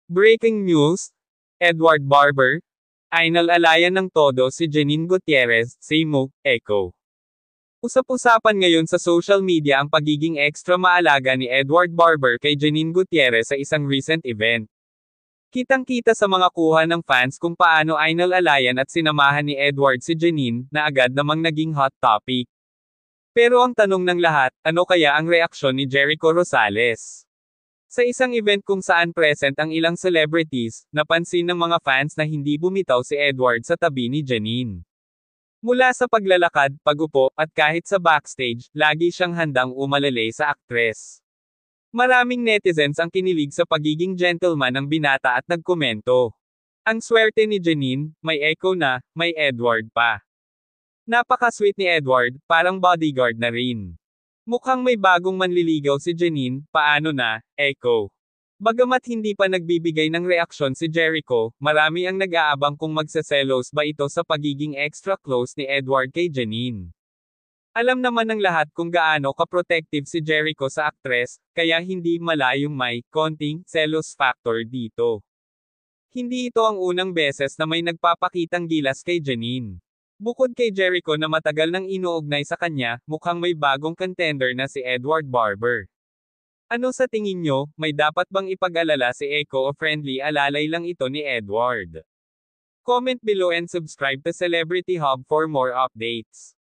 Breaking news, Edward Barber, inalalayan ng todo si Janine Gutierrez, say mo, Echo. Usap-usapan ngayon sa social media ang pagiging extra maalaga ni Edward Barber kay Janine Gutierrez sa isang recent event. Kitang-kita sa mga kuha ng fans kung paano inalalayan at sinamahan ni Edward si Janine, na agad namang naging hot topic. Pero ang tanong ng lahat, ano kaya ang reaksyon ni Jericho Rosales? Sa isang event kung saan present ang ilang celebrities, napansin ng mga fans na hindi bumitaw si Edward sa tabi ni Janine. Mula sa paglalakad, pag-upo, at kahit sa backstage, lagi siyang handang umalalay sa aktres. Maraming netizens ang kinilig sa pagiging gentleman ng binata at nagkomento. Ang swerte ni Janine, may Echo na, may Edward pa. Napaka-sweet ni Edward, parang bodyguard na rin. Mukhang may bagong manliligaw si Janine, paano na, Echo? Bagamat hindi pa nagbibigay ng reaksyon si Jericho, marami ang nag-aabang kung magseselos ba ito sa pagiging extra close ni Edward kay Janine. Alam naman ng lahat kung gaano ka-protective si Jericho sa aktres, kaya hindi malayong may konting selos factor dito. Hindi ito ang unang beses na may nagpapakitang gilas kay Janine. Bukod kay Jericho na matagal nang inuugnay sa kanya, mukhang may bagong contender na si Edward Barber. Ano sa tingin nyo, may dapat bang ipag-alala si Echo o friendly alalay lang ito ni Edward? Comment below and subscribe to Celebrity Hub for more updates.